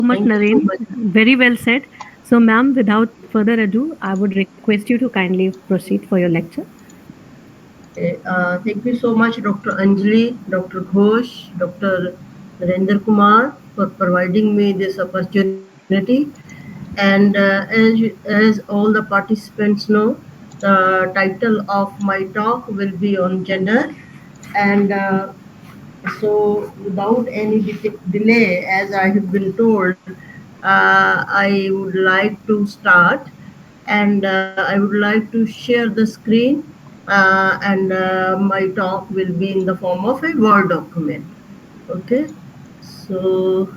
much, Thank you so Naren. much. Very well said. So, ma'am, without further ado, I would request you to kindly proceed for your lecture. Okay, thank you so much, Dr. Anjali, Dr. Ghosh, Dr. Narendra Kumar, for providing me this opportunity. And as all the participants know, the title of my talk will be on gender. And so, without any delay, as I have been told, I would like to start, and I would like to share the screen, and my talk will be in the form of a Word document. Okay, so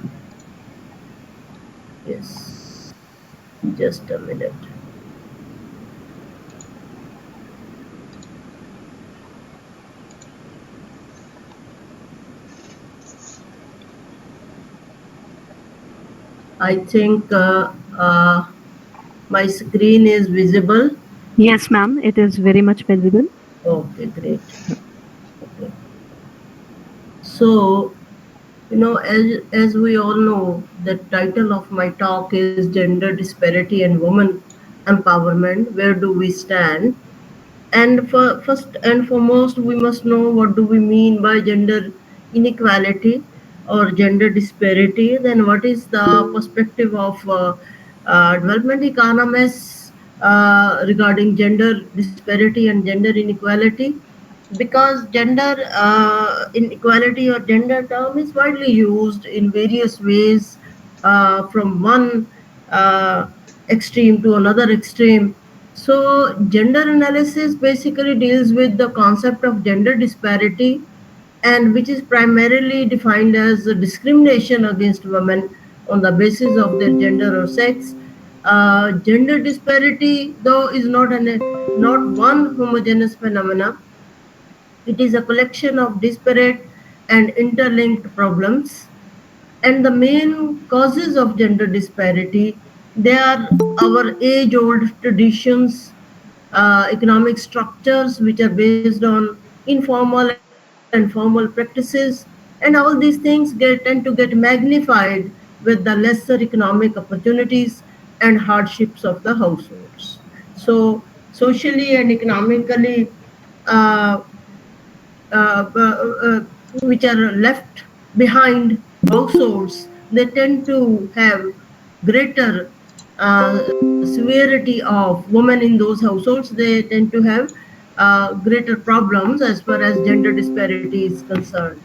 yes, just a minute. I think my screen is visible. Yes, ma'am, it is very much visible. Okay, great. Okay. So, as we all know, the title of my talk is Gender Disparity and Women Empowerment. Where do we stand? And first and foremost, we must know what do we mean by gender inequality or gender disparity. Then what is the perspective of development economists regarding gender disparity and gender inequality? Because gender inequality or gender term is widely used in various ways, from one uh, extreme to another extreme. So gender analysis basically deals with the concept of gender disparity, and which is primarily defined as a discrimination against women on the basis of their gender or sex. Gender disparity, though, is not one homogeneous phenomena. It is a collection of disparate and interlinked problems. And the main causes of gender disparity, they are our age-old traditions, economic structures which are based on informal and formal practices, and all these things tend to get magnified with the lesser economic opportunities and hardships of the households. So socially and economically, uh, which are left behind households, they tend to have greater severity of women in those households. They tend to have greater problems as far as gender disparity is concerned.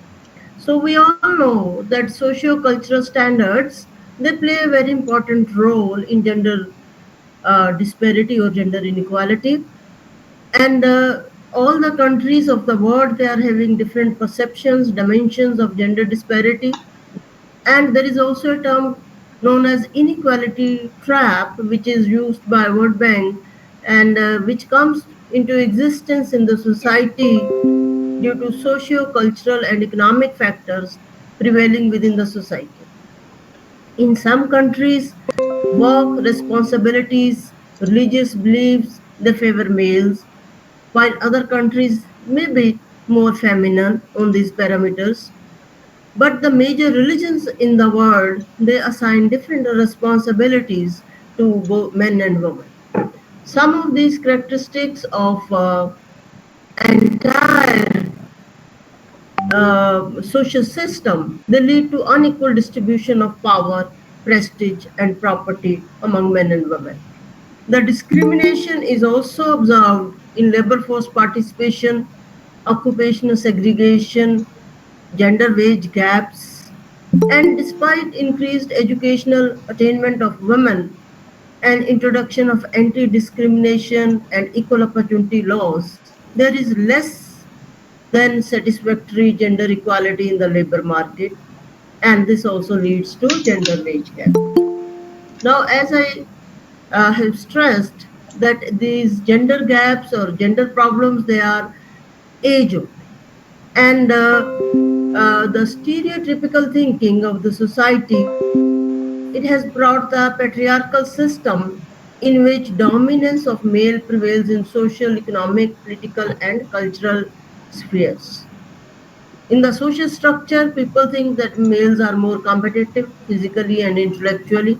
So we all know that socio-cultural standards, they play a very important role in gender disparity or gender inequality. And all the countries of the world, they are having different perceptions, dimensions of gender disparity. And there is also a term known as inequality trap, which is used by World Bank, and which comes into existence in the society due to socio-cultural and economic factors prevailing within the society. In some countries, work responsibilities, religious beliefs, they favor males, while other countries may be more feminine on these parameters. But the major religions in the world, they assign different responsibilities to both men and women. Some of these characteristics of entire social system, they lead to unequal distribution of power, prestige, and property among men and women. The discrimination is also observed in labor force participation, occupational segregation, gender wage gaps, and despite increased educational attainment of women and introduction of anti-discrimination and equal opportunity laws, there is less than satisfactory gender equality in the labor market, and this also leads to gender wage gap. Now, as I have stressed, that these gender gaps or gender problems, they are age old, and the stereotypical thinking of the society, it has brought the patriarchal system in which dominance of male prevails in social, economic, political, and cultural spheres. In the social structure, people think that males are more competitive physically and intellectually,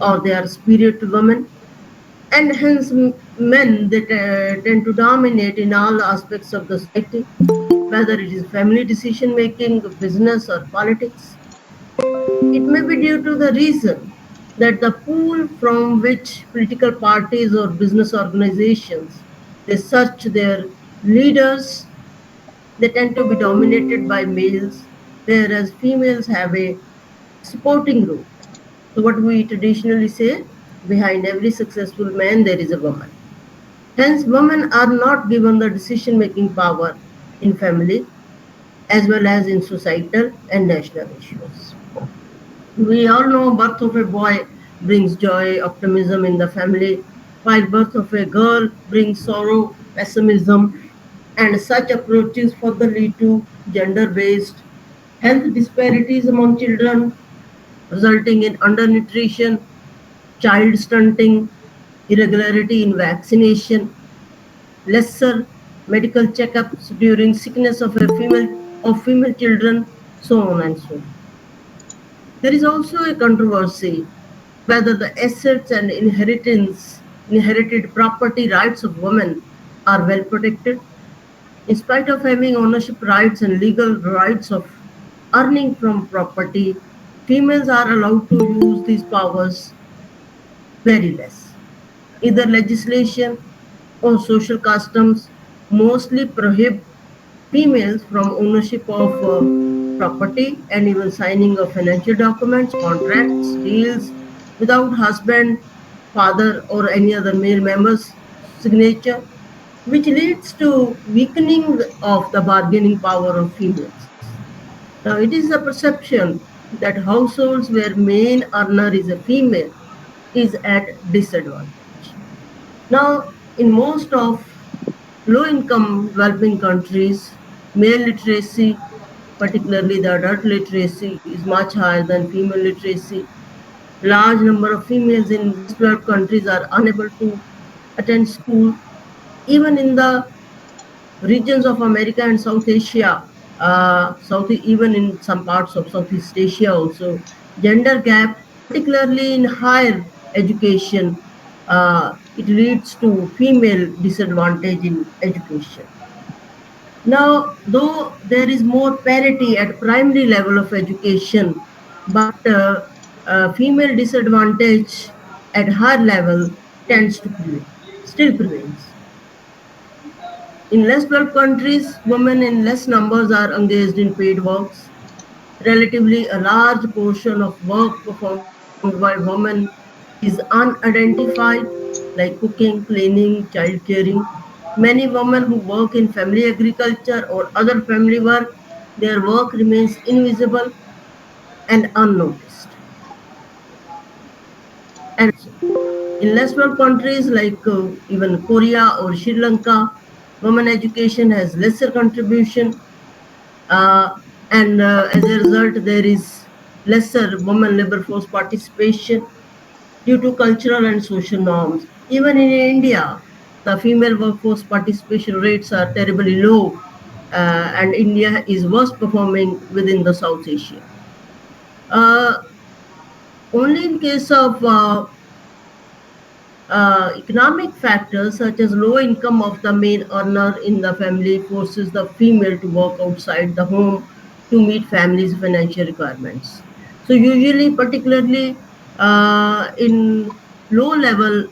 or they are superior to women, and hence men they tend to dominate in all aspects of the society, whether it is family decision making, business, or politics. It may be due to the reason that the pool from which political parties or business organizations they search their leaders, they tend to be dominated by males, whereas females have a supporting role. So, what we traditionally say, behind every successful man there is a woman. Hence, women are not given the decision making power in family as well as in societal and national issues. We all know birth of a boy brings joy, optimism in the family, while birth of a girl brings sorrow, pessimism, and such approaches further lead to gender-based health disparities among children, resulting in undernutrition, child stunting, irregularity in vaccination, lesser medical checkups during sickness of female children, so on and so on. There is also a controversy whether the assets and inherited property rights of women are well protected. In spite of having ownership rights and legal rights of earning from property, females are allowed to use these powers very less. Either legislation or social customs mostly prohibit females from ownership of property and even signing of financial documents, contracts, deals without husband, father, or any other male member's signature, which leads to weakening of the bargaining power of females. Now, it is the perception that households where main earner is a female is at disadvantage. Now, in most of low income developing countries, male literacy, particularly the adult literacy, is much higher than female literacy. Large number of females in less developed countries are unable to attend school. Even in the regions of America and South Asia, even in some parts of Southeast Asia also, gender gap, particularly in higher education, it leads to female disadvantage in education. Now, though there is more parity at primary level of education, but female disadvantage at higher level tends to prevail, still prevails. In less developed countries, women in less numbers are engaged in paid works. Relatively, a large portion of work performed by women is unidentified, like cooking, cleaning, child caring. Many women who work in family agriculture or other family work, their work remains invisible and unnoticed. And in less developed countries like even Korea or Sri Lanka, women education has lesser contribution, uh, and as a result, there is lesser women labor force participation due to cultural and social norms. Even in India, the female workforce participation rates are terribly low, and India is worst performing within the South Asia. Uh, Only in case of economic factors such as low income of the main earner in the family forces the female to work outside the home to meet family's financial requirements. So usually, particularly in low level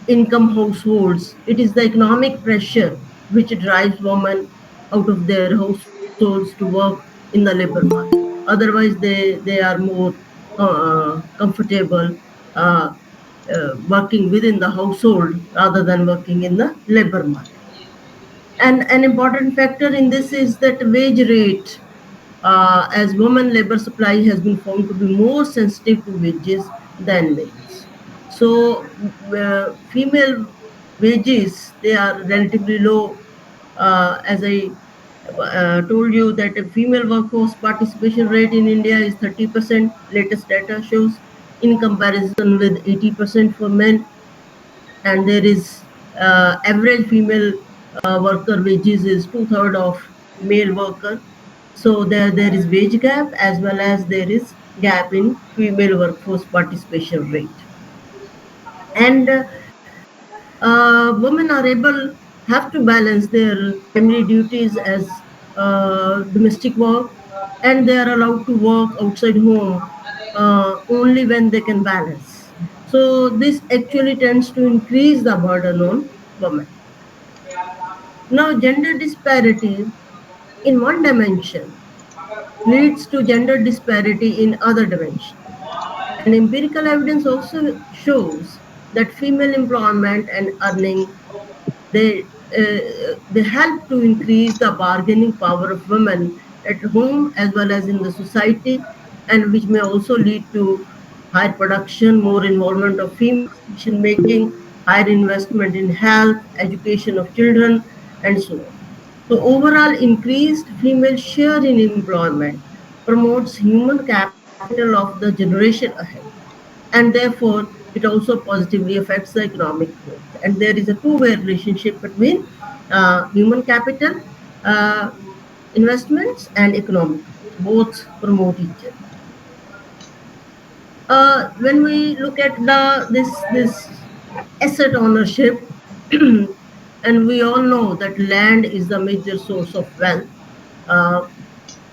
income households, it is the economic pressure which drives women out of their households to work in the labor market. Otherwise, they are more comfortable uh, working within the household rather than working in the labor market. And an important factor in this is that wage rate, as women labor supply has been found to be more sensitive to wages than males. So, female wages they are relatively low. As I told you that a female workforce participation rate in India is 30%. Latest data shows in comparison with 80% for men, and there is average female worker wages is two-thirds of male worker. So there is wage gap as well as there is gap in female workforce participation rate. And women are able have to balance their primary duties as domestic work, and they are allowed to work outside home only when they can balance. So this actually tends to increase the burden on women. Now, gender disparity in one dimension leads to gender disparity in other dimensions. And empirical evidence also shows that female employment and earning they they help to increase the bargaining power of women at home as well as in the society, and which may also lead to higher production, more involvement of female decision making, higher investment in health, education of children, and so on. So overall, increased female share in employment promotes human capital of the generation ahead, and therefore it also positively affects the economic growth. And there is a two-way relationship between human capital uh, investments and economic growth. Both promote each other. When we look at this asset ownership, and we all know that land is the major source of wealth, uh,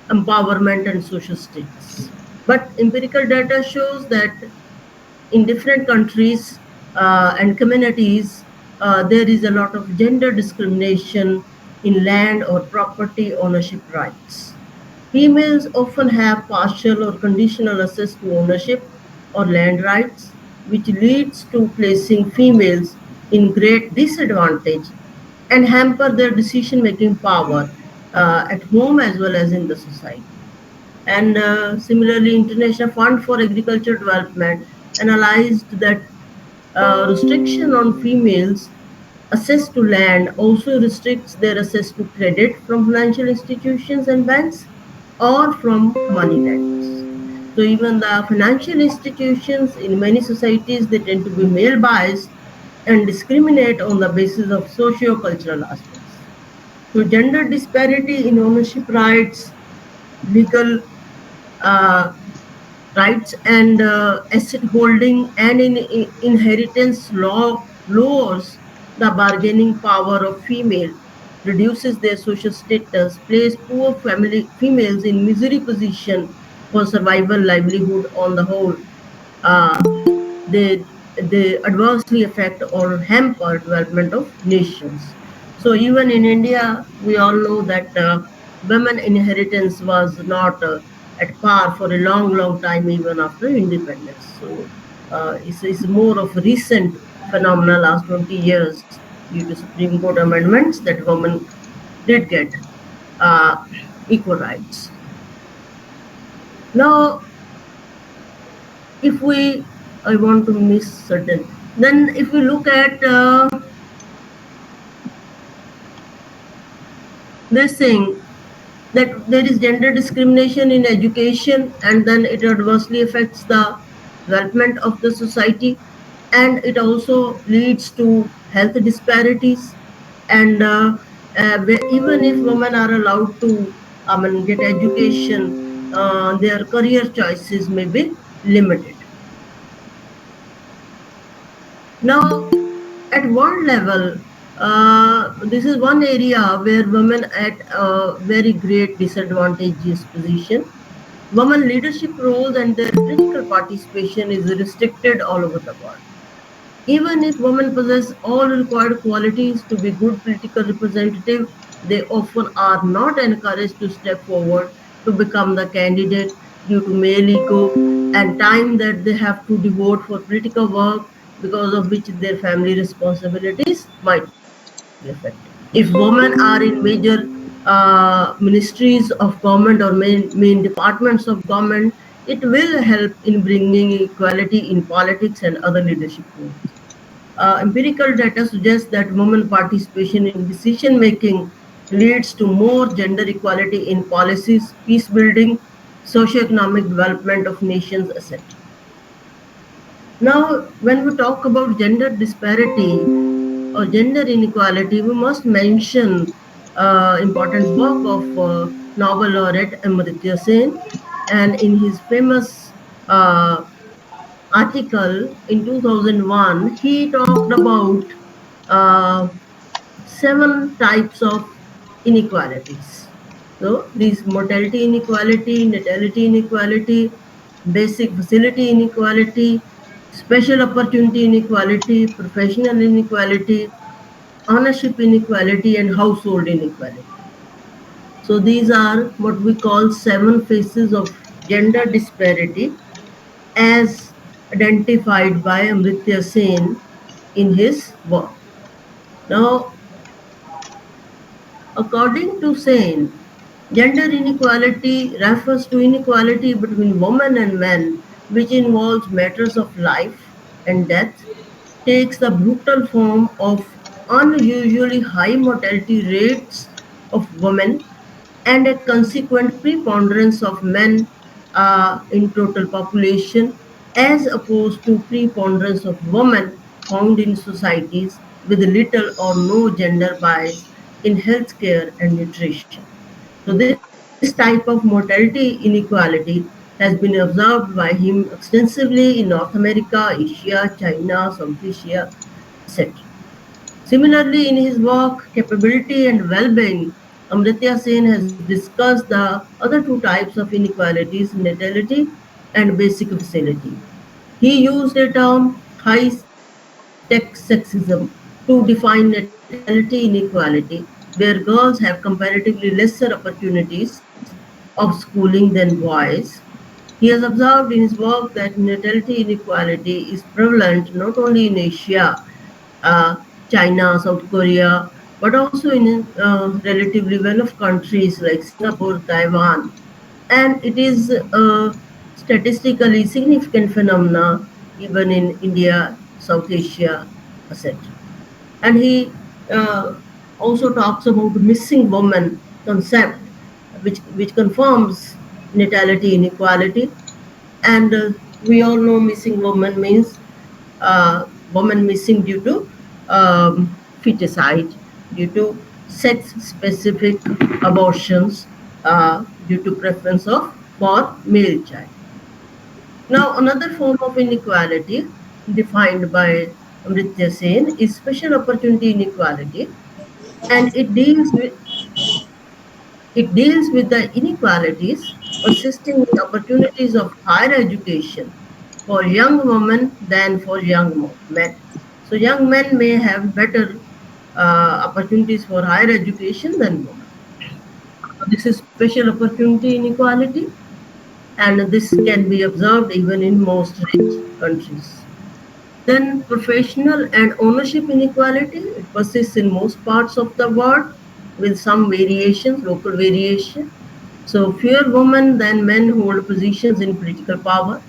empowerment, and social status. But empirical data shows that in different countries and communities, there is a lot of gender discrimination in land or property ownership rights. Females often have partial or conditional access to ownership or land rights, which leads to placing females in great disadvantage and hamper their decision making power at home as well as in the society. And similarly, International Fund for Agriculture Development analyzed that restriction on females access to land also restricts their access to credit from financial institutions and banks or from money lenders. So even the financial institutions in many societies, they tend to be male biased and discriminate on the basis of socio-cultural aspects. So gender disparity in ownership rights, legal uh, rights, and asset holding and in inheritance law lowers the bargaining power of female, reduces their social status, place poor family females in misery position for survival, livelihood on the whole. uh, they they adversely affect or hamper development of nations. So even in India, we all know that women inheritance was not at par for a long time, even after independence. So it's more of a recent phenomenon, last 20 years, due to Supreme Court amendments that women did get uh, equal rights. Now, if we I want to miss certain, then if we look at they're saying that there is gender discrimination in education, and then it adversely affects the development of the society, and it also leads to health disparities. And even if women are allowed to get education, their career choices may be limited. Now, at world level, this is one area where women at a very great disadvantageous position. Women leadership roles and their political participation is restricted all over the world. Even if women possess all required qualities to be good political representative, they often are not encouraged to step forward to become the candidate due to male ego and time that they have to devote for political work, because of which their family responsibilities might be affected. If women are in major ministries of government or main departments of government, it will help in bringing equality in politics and other leadership roles. Empirical data suggests that women participation in decision making leads to more gender equality in policies, peace building, socio-economic development of nations, etc. Now, when we talk about gender disparity or gender inequality, we must mention important work of Nobel laureate Amartya Sen, and in his famous uh, article in 2001, he talked about uh, seven types of inequalities. So, these mortality inequality, natality inequality, basic facility inequality, special opportunity inequality, professional inequality, ownership inequality, and household inequality. So, these are what we call seven phases of gender disparity as identified by Amritsar Sen in his work. Now, according to Sen, gender inequality refers to inequality between women and men, which involves matters of life and death, takes the brutal form of unusually high mortality rates of women and a consequent preponderance of men in total population as opposed to preponderance of women found in societies with little or no gender bias in healthcare and nutrition. So this type of mortality inequality has been observed by him extensively in North America, Asia, China, South Asia, etc. Similarly, in his work Capability and Well-being, Amartya Sen has discussed the other two types of inequalities, natality and basic facility. He used a term high-tech sexism to define natality inequality, where girls have comparatively lesser opportunities of schooling than boys. He has observed in his work that natality inequality is prevalent not only in Asia, uh, China, South Korea, but also in relatively well-off countries like Singapore, Taiwan, and it is a statistically significant phenomena even in India, South Asia, etc. And he uh, also talks about missing woman concept, which confirms natality inequality. And we all know missing woman means woman missing due to feticide, due to sex-specific abortions, due to preference of for male child. Now, another form of inequality defined by Amritsar Sen is special opportunity inequality, and it deals with the inequalities persisting in opportunities of higher education for young women than for young men. So, young men may have better opportunities for higher education than women. This is special opportunity inequality, and this can be observed even in most rich countries. Then professional and ownership inequality, it persists in most parts of the world with some variations, local variation. So fewer women than men hold positions in political power.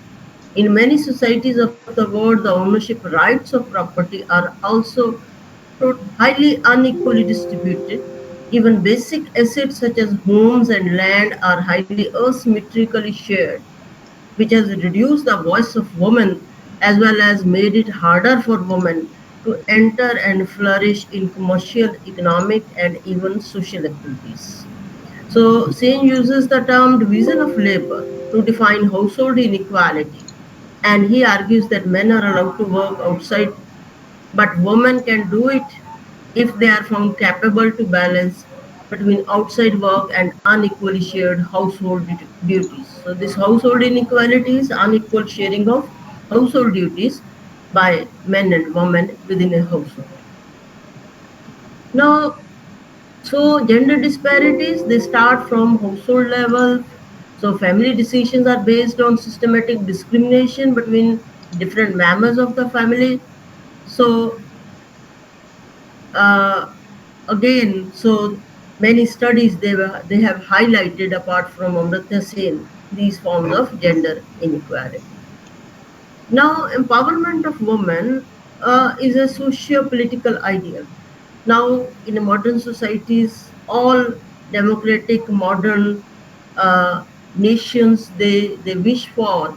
In many societies of the world, the ownership rights of property are also highly unequally distributed. Even basic assets such as homes and land are highly asymmetrically shared, which has reduced the voice of women as well as made it harder for women to enter and flourish in commercial, economic, and even social activities. So, Sen uses the term division of labor to define household inequality, and he argues that men are allowed to work outside, but women can do it if they are found capable to balance between outside work and unequally shared household duties. So, this household inequality is unequal sharing of household duties by men and women within a household. Now, so gender disparities, they start from household level. So family decisions are based on systematic discrimination between different members of the family. So uh, again, so many studies they have highlighted apart from Amrita Sen these forms of gender inequality. Now, empowerment of women is a socio-political ideal. Now, in modern societies, all democratic modern nations they wish for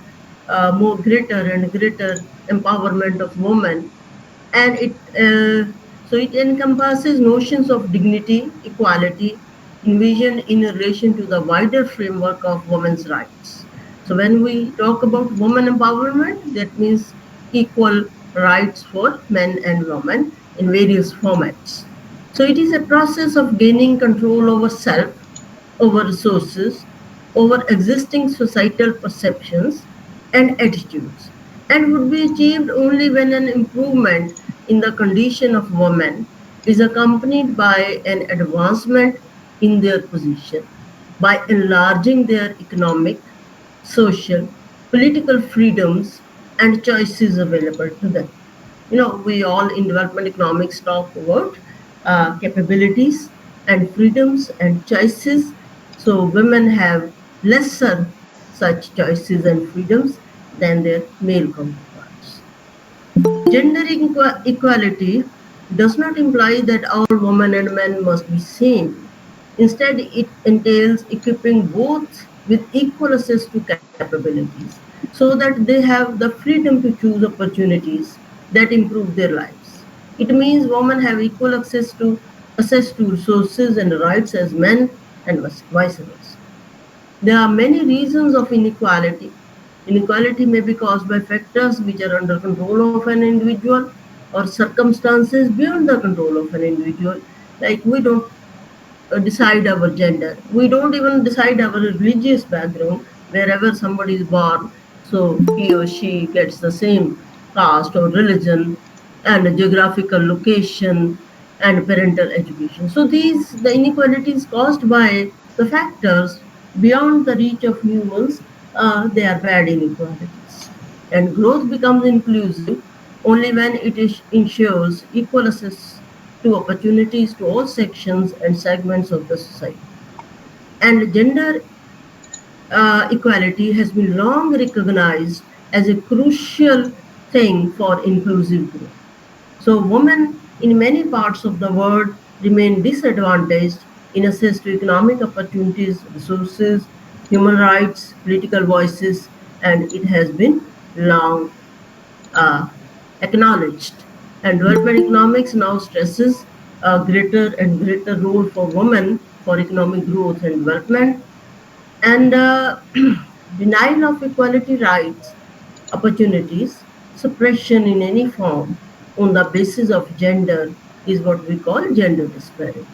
more greater and greater empowerment of women, and it so it encompasses notions of dignity, equality, envisioned in relation to the wider framework of women's rights. So when we talk about women empowerment, that means equal rights for men and women in various formats. So it is a process of gaining control over self, over resources, over existing societal perceptions and attitudes, and would be achieved only when an improvement in the condition of women is accompanied by an advancement in their position, by enlarging their economic, social, political freedoms and choices available to them. We all in development economics talk about capabilities and freedoms and choices. So women have lesser such choices and freedoms than their male counterparts. Gender equality does not imply that all women and men must be same. Instead, it entails equipping both with equal access to capabilities so that they have the freedom to choose opportunities that improve their lives. It means women have equal access to resources and rights as men and vice versa. There are many reasons of inequality. Inequality may be caused by factors which are under control of an individual or circumstances beyond the control of an individual. Like we don't decide our gender. We don't even decide our religious background. Wherever somebody is born, so he or she gets the same caste or religion and geographical location and parental education. So the inequalities caused by the factors beyond the reach of humans, they are bad inequalities. And growth becomes inclusive only when ensures equal access to opportunities to all sections and segments of the society. And gender equality has been long recognized as a crucial thing for inclusive growth. So, women in many parts of the world remain disadvantaged in access to economic opportunities, resources, human rights, political voices, and it has been long uh, acknowledged. And development economics now stresses a greater and greater role for women for economic growth and development. And denial of equality rights, opportunities, suppression in any form on the basis of gender is what we call gender disparity.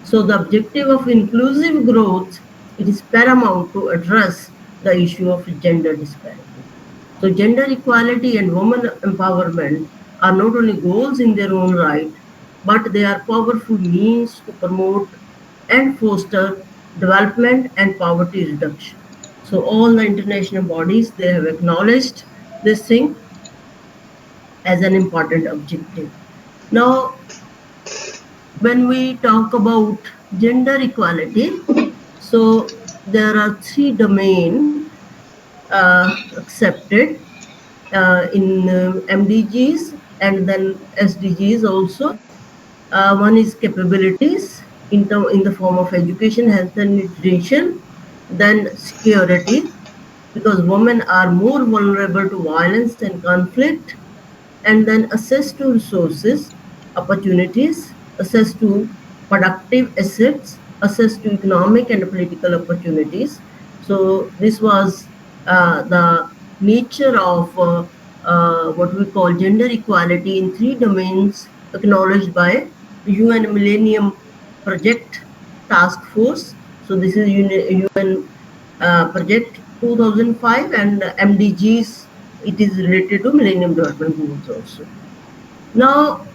So the objective of inclusive growth, it is paramount to address the issue of gender disparity. So gender equality and women empowerment are not only goals in their own right, but they are powerful means to promote and foster development and poverty reduction. So all the international bodies, they have acknowledged this thing as an important objective. Now, when we talk about gender equality, so there are three domains accepted in MDGs and then SDGs also. One is capabilities in the form of education, health and nutrition, then security, because women are more vulnerable to violence and conflict, and then access to resources, opportunities, access to productive assets, access to economic and political opportunities. So this was the nature of what we call gender equality in three domains acknowledged by UN Millennium Project Task Force. So this is UN Project 2005 and MDGs. It is related to Millennium Development Goals also. Now,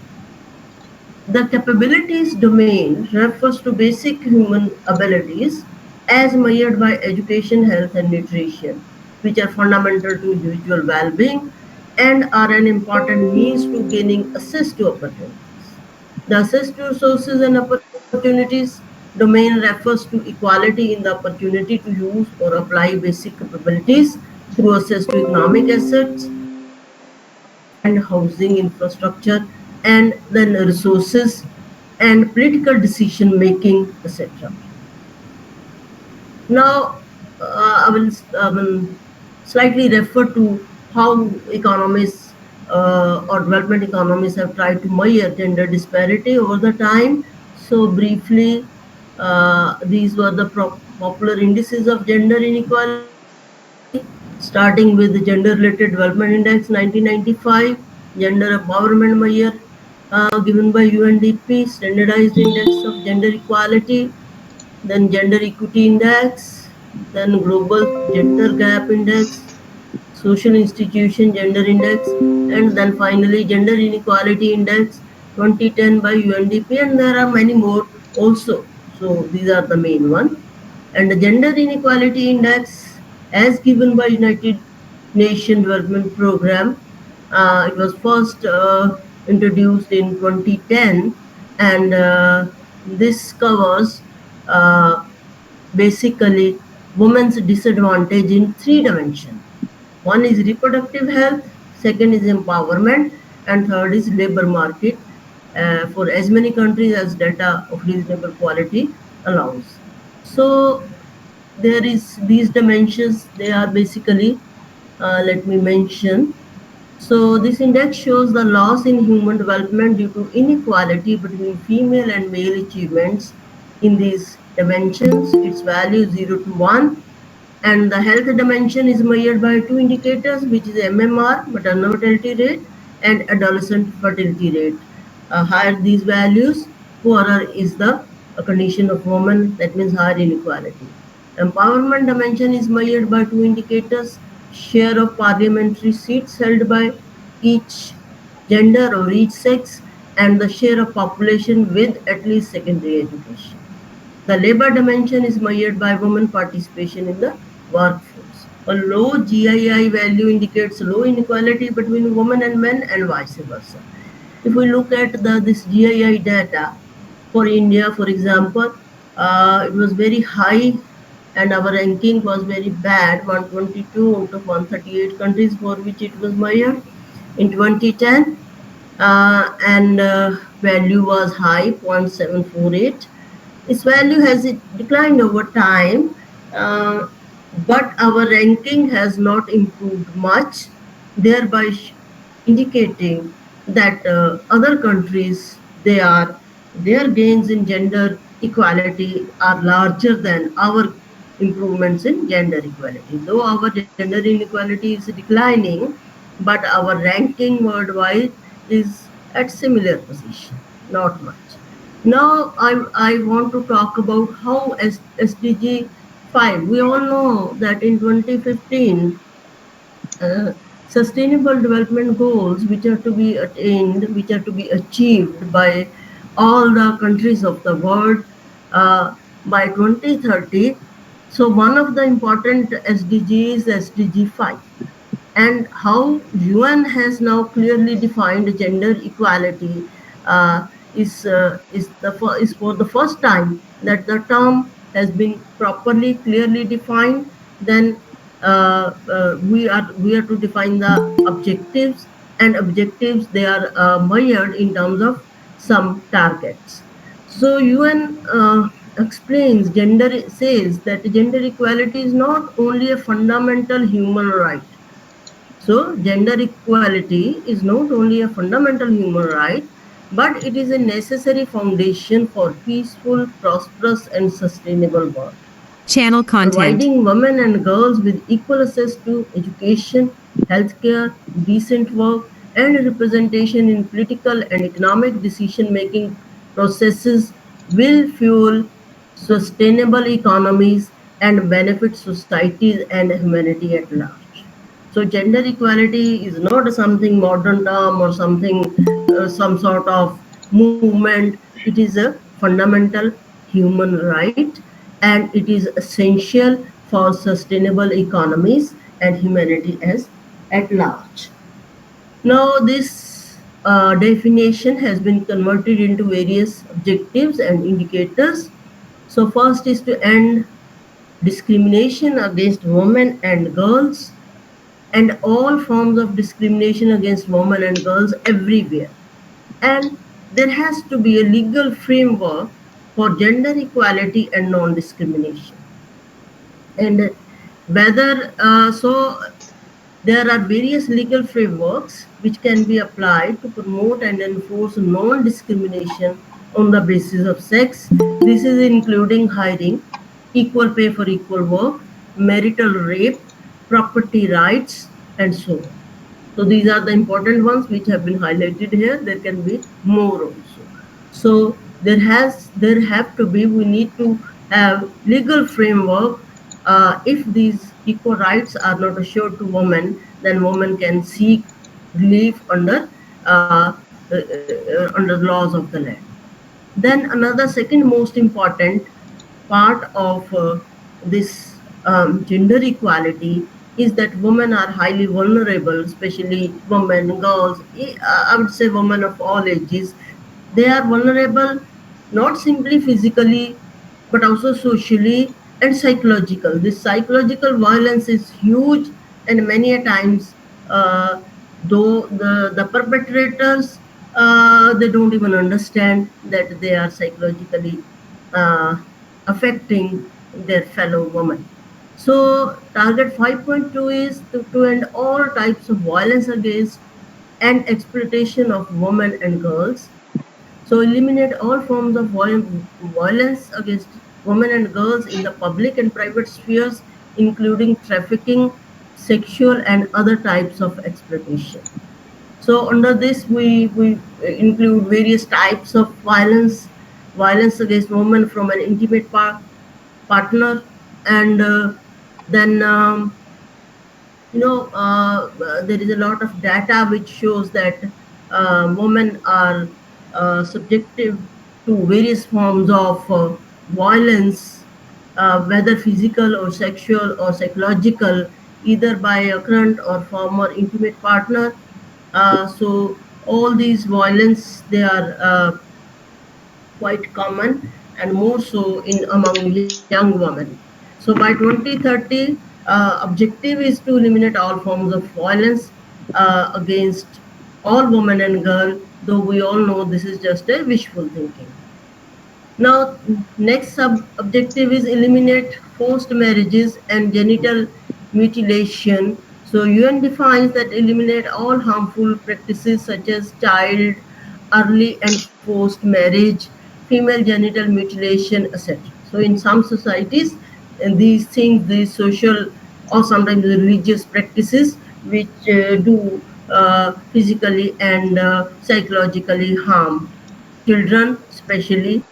the capabilities domain refers to basic human abilities as measured by education, health, and nutrition, which are fundamental to individual well being and are an important means to gaining access to opportunities. The access to resources and opportunities domain refers to equality in the opportunity to use or apply basic capabilities through access to economic assets, land, housing, infrastructure, and then resources and political decision making, etc. Now, I will slightly refer to how economists or development economists have tried to measure gender disparity over the time. So, briefly, These were the popular indices of gender inequality, starting with the Gender Related Development Index 1995, Gender Empowerment Measure given by UNDP, Standardized Index of Gender Equality, then Gender Equity Index, then Global Gender Gap Index, Social Institution Gender Index, and then finally Gender Inequality Index 2010 by UNDP, and there are many more also. So these are the main one. And the Gender Inequality Index, as given by United Nations Development Program, it was first introduced in 2010, and this covers uh, basically women's disadvantage in three dimensions. One is reproductive health, second is empowerment, and third is labor market for as many countries as data of reasonable quality allows. So there is these dimensions. They are basically, let me mention. So this index shows the loss in human development due to inequality between female and male achievements in these dimensions. Its value is 0 to 1, and the health dimension is measured by two indicators, which is MMR, maternal mortality rate, and adolescent fertility rate. Higher these values, poorer is the condition of women, that means higher inequality. Empowerment dimension is measured by two indicators, share of parliamentary seats held by each gender or each sex, and the share of population with at least secondary education. The labor dimension is measured by women participation in the workforce. A low GII value indicates low inequality between women and men and vice versa. If we look at this GII data for India, for example, it was very high and our ranking was very bad, 122 out of 138 countries for which it was measured in 2010, and value was high, 0.748. Its value has declined over time, uh, but our ranking has not improved much, thereby indicating that other countries, their gains in gender equality are larger than our improvements in gender equality. Though our gender inequality is declining, but our ranking worldwide is at similar position, not much. Now I want to talk about how SDG 5. We all know that in 2015, uh, sustainable development goals which are to be attained, which are to be achieved by all the countries of the world by 2030. So one of the important SDG is SDG 5, and how UN has now clearly defined gender equality uh, is for the first time that the term has been properly clearly defined. Then we are to define the objectives, and objectives they are measured in terms of some targets. So UN explains gender says that gender equality is not only a fundamental human right. So, gender equality is not only a fundamental human right, but it is a necessary foundation for peaceful, prosperous, and sustainable world. Channel content. Providing women and girls with equal access to education, healthcare, decent work, and representation in political and economic decision making processes will fuel sustainable economies and benefit societies and humanity at large. So, gender equality is not something modern term or something, some sort of movement. It is a fundamental human right, and it is essential for sustainable economies and humanity as at large. Now, this definition has been converted into various objectives and indicators. So, first is to end discrimination against women and girls and all forms of discrimination against women and girls everywhere. And there has to be a legal framework for gender equality and non discrimination. And whether so there are various legal frameworks which can be applied to promote and enforce non discrimination on the basis of sex. This is including hiring, equal pay for equal work, marital rape, property rights, and so on. So these are the important ones which have been highlighted here. There can be more also. So there have to be, we need to have legal framework. If these equal rights are not assured to women, then women can seek relief under the laws of the land. Then another second most important part of this gender equality is that women are highly vulnerable, especially women, girls, I would say women of all ages. They are vulnerable not simply physically but also socially and psychological. This psychological violence is huge, and many a times, uh, though the perpetrators, they don't even understand that they are psychologically uh, affecting their fellow women. So target 5.2 is to end all types of violence against and exploitation of women and girls. So eliminate all forms of violence against women and girls in the public and private spheres, including trafficking, sexual and other types of exploitation. So under this, we include various types of violence, violence against women from an intimate partner, and then there is a lot of data which shows that women are subjective to various forms of violence, whether physical or sexual or psychological, either by a current or former intimate partner. So all these violence, they are quite common, and more so in among young women. So by 2030, objective is to eliminate all forms of violence against all women and girls, though we all know this is just a wishful thinking. Now, next sub-objective is eliminate forced marriages and genital mutilation. So UN defines that eliminate all harmful practices such as child, early and forced marriage, female genital mutilation, etc. So in some societies, these things, these social or sometimes religious practices which do physically and psychologically harm children, especially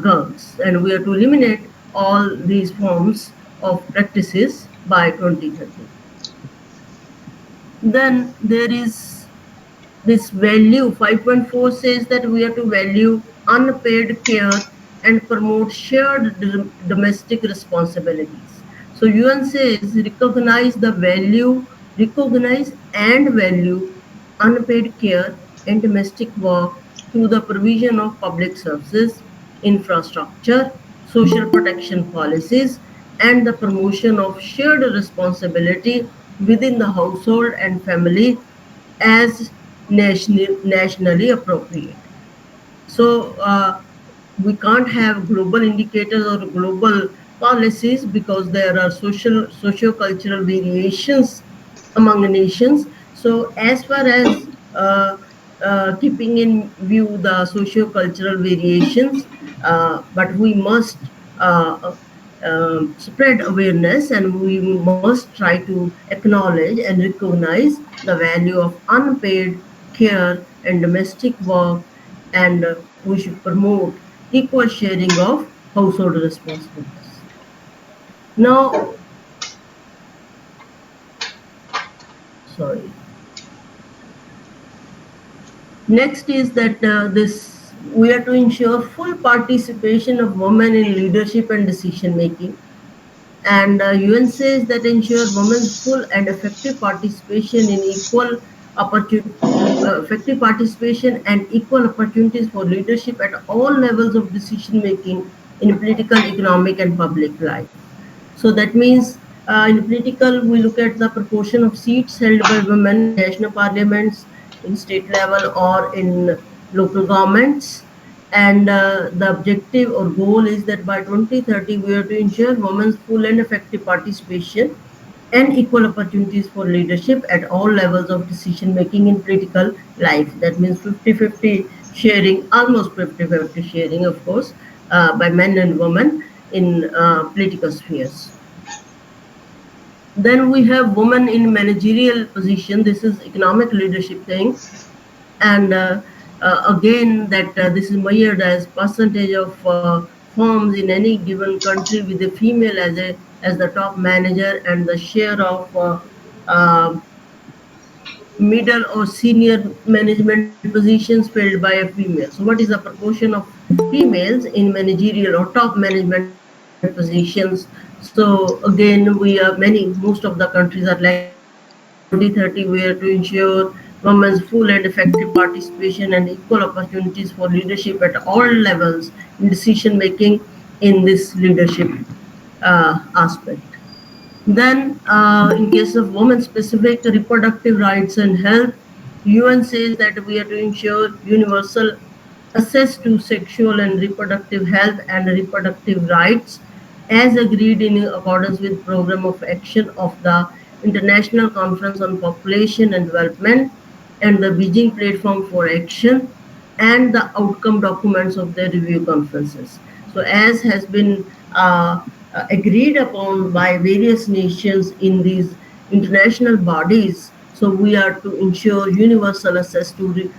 girls, and we are to eliminate all these forms of practices by 2030. Then there is this value 5.4 says that we are to value unpaid care and promote shared domestic responsibilities. So UN says recognize and value unpaid care and domestic work through the provision of public services, infrastructure, social protection policies, and the promotion of shared responsibility within the household and family as nationally appropriate. So we can't have global indicators or global policies because there are socio-cultural variations among nations. So as far as keeping in view the socio-cultural variations, but we must spread awareness, and we must try to acknowledge and recognize the value of unpaid care and domestic work, and we should promote equal sharing of household responsibilities. Now, sorry. Next is that this we are to ensure full participation of women in leadership and decision making. And UN says that ensure women's full and effective participation in effective participation and equal opportunities for leadership at all levels of decision making in political, economic, and public life. So that means in political, we look at the proportion of seats held by women in national parliaments, in state level, or in local governments. And the objective or goal is that by 2030, we are to ensure women's full and effective participation and equal opportunities for leadership at all levels of decision making in political life. That means 50-50 sharing, almost 50-50 sharing, of course, by men and women in political spheres. Then we have women in managerial position. This is economic leadership thing, and again that this is measured as percentage of firms in any given country with a female as the top manager, and the share of middle or senior management positions filled by a female. So what is the proportion of females in managerial or top management positions? So again, we are most of the countries are lagging behind. So by 2030 we are to ensure women's full and effective participation and equal opportunities for leadership at all levels in decision making in this leadership aspect. Then, in case of women-specific reproductive rights and health, UN says that we are to ensure universal access to sexual and reproductive health and reproductive rights, as agreed in accordance with Program of Action of the International Conference on Population and Development and the Beijing Platform for Action, and the outcome documents of their review conferences. So, as has been agreed upon by various nations in these international bodies, so we are to ensure universal access to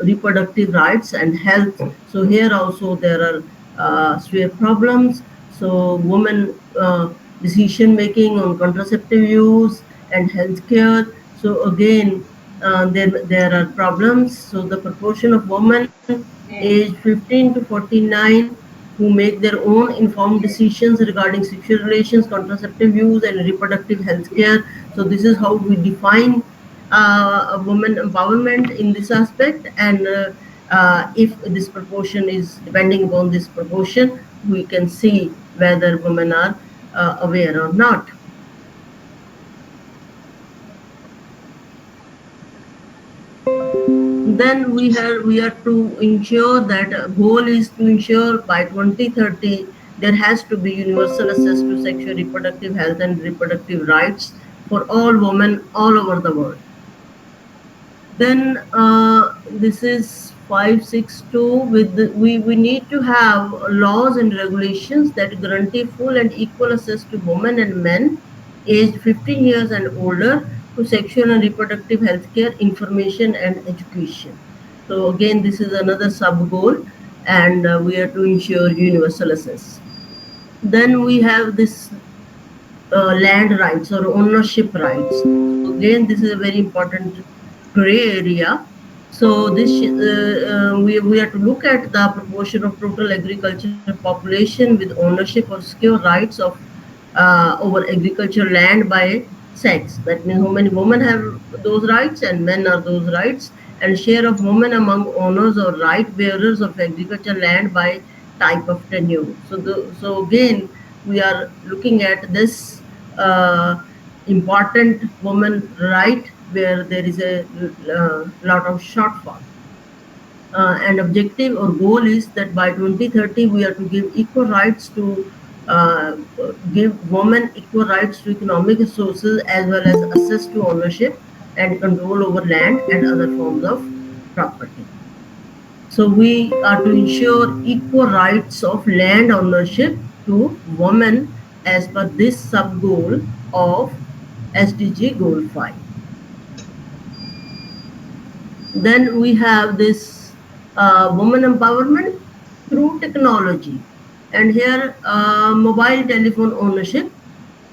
reproductive rights and health. So, here also there are severe problems. So, women decision making on contraceptive use and healthcare. So, again, there are problems. So the proportion of women aged 15 to 49 who make their own informed decisions regarding sexual relations, contraceptive use, and reproductive health care. So this is how we define women empowerment in this aspect. And if this proportion is depending upon this proportion, we can see whether women are aware or not. Then we are to ensure that goal is to ensure by 2030 there has to be universal access to sexual reproductive health and reproductive rights for all women all over the world. Then this is 562. We need to have laws and regulations that guarantee full and equal access to women and men aged 15 years and older to sexual and reproductive health care, information, and education. So again, this is another sub goal, and we are to ensure universal access. Then we have this land rights or ownership rights. So again, this is a very important gray area. So this we are to look at the proportion of total agricultural population with ownership or secure rights of over agricultural land by sex. That means how many women have those rights and men are those rights, and share of women among owners or right bearers of agricultural land by type of tenure. So again, we are looking at this important woman right where there is a lot of shortfall. An objective or goal is that by 2030 we are to give equal rights to give women equal rights to economic resources as well as access to ownership and control over land and other forms of property. So we are to ensure equal rights of land ownership to women as per this sub goal of SDG Goal 5. Then we have this women empowerment through technology, and here mobile telephone ownership.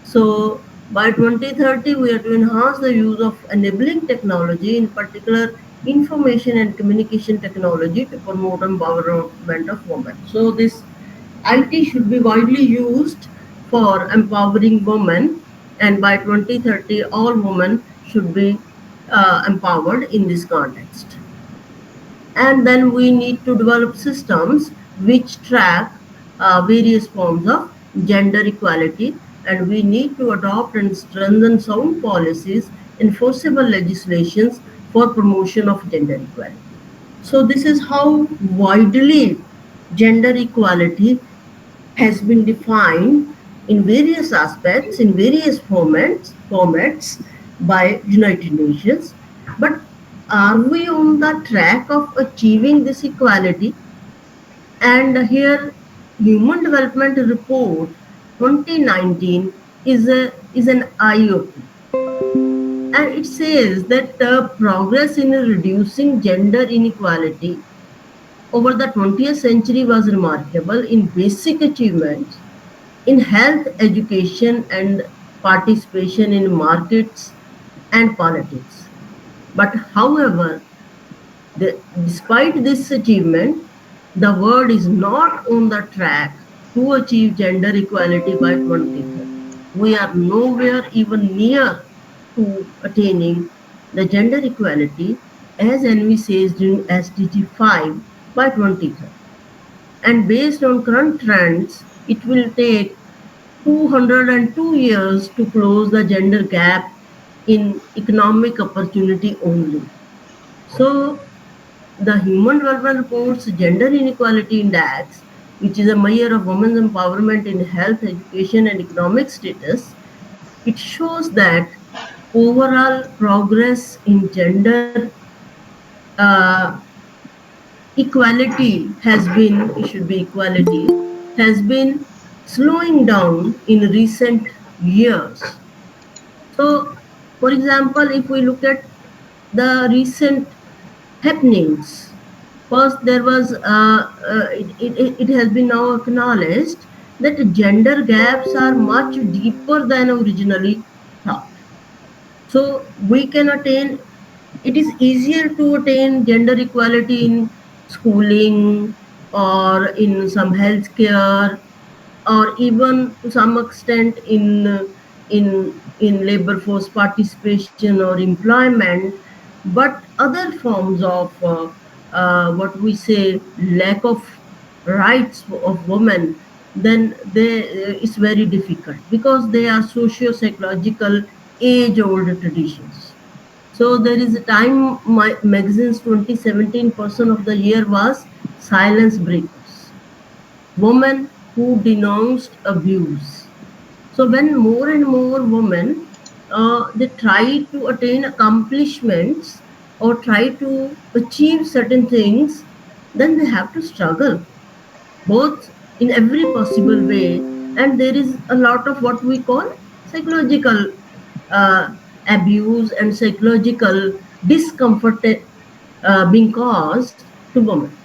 So by 2030, we are to enhance the use of enabling technology, in particular information and communication technology, to promote empowerment of women. So this IT should be widely used for empowering women, and by 2030, all women should be empowered in this context. And then we need to develop systems which track various forms of gender equality, and we need to adopt and strengthen sound policies, enforceable legislations for promotion of gender equality. So this is how widely gender equality has been defined in various aspects, in various formats by United Nations. But Are we on the track of achieving this equality? And here, Human Development Report 2019 is an eye opener, and it says that progress in reducing gender inequality over the 20th century was remarkable in basic achievements in health, education, and participation in markets and politics. But however, despite this achievement, the world is not on the track to achieve gender equality by 2030. We are nowhere even near to attaining the gender equality as envisaged in SDG 5 by 2030. And based on current trends, it will take 202 years to close the gender gap in economic opportunity only. So, the Human Development Report's Gender Inequality Index, which is a measure of women's empowerment in health, education, and economic status, it shows that overall progress in gender uh, equality has been, it should be equality, has been slowing down in recent years. So, for example, if we look at the recent happenings, first there was, it has been now acknowledged that gender gaps are much deeper than originally thought. So we can attain, it is easier to attain gender equality in schooling or in some healthcare or even to some extent in labor force participation or employment, but other forms of what we say lack of rights of women, then it's very difficult because they are socio-psychological age-old traditions. So there is a time, my magazine's 2017 person of the year was silence breakers, women who denounced abuse. So when more and more women they try to attain accomplishments or try to achieve certain things, then they have to struggle both in every possible way, and there is a lot of what we call psychological uh, abuse and psychological discomfort being caused to women.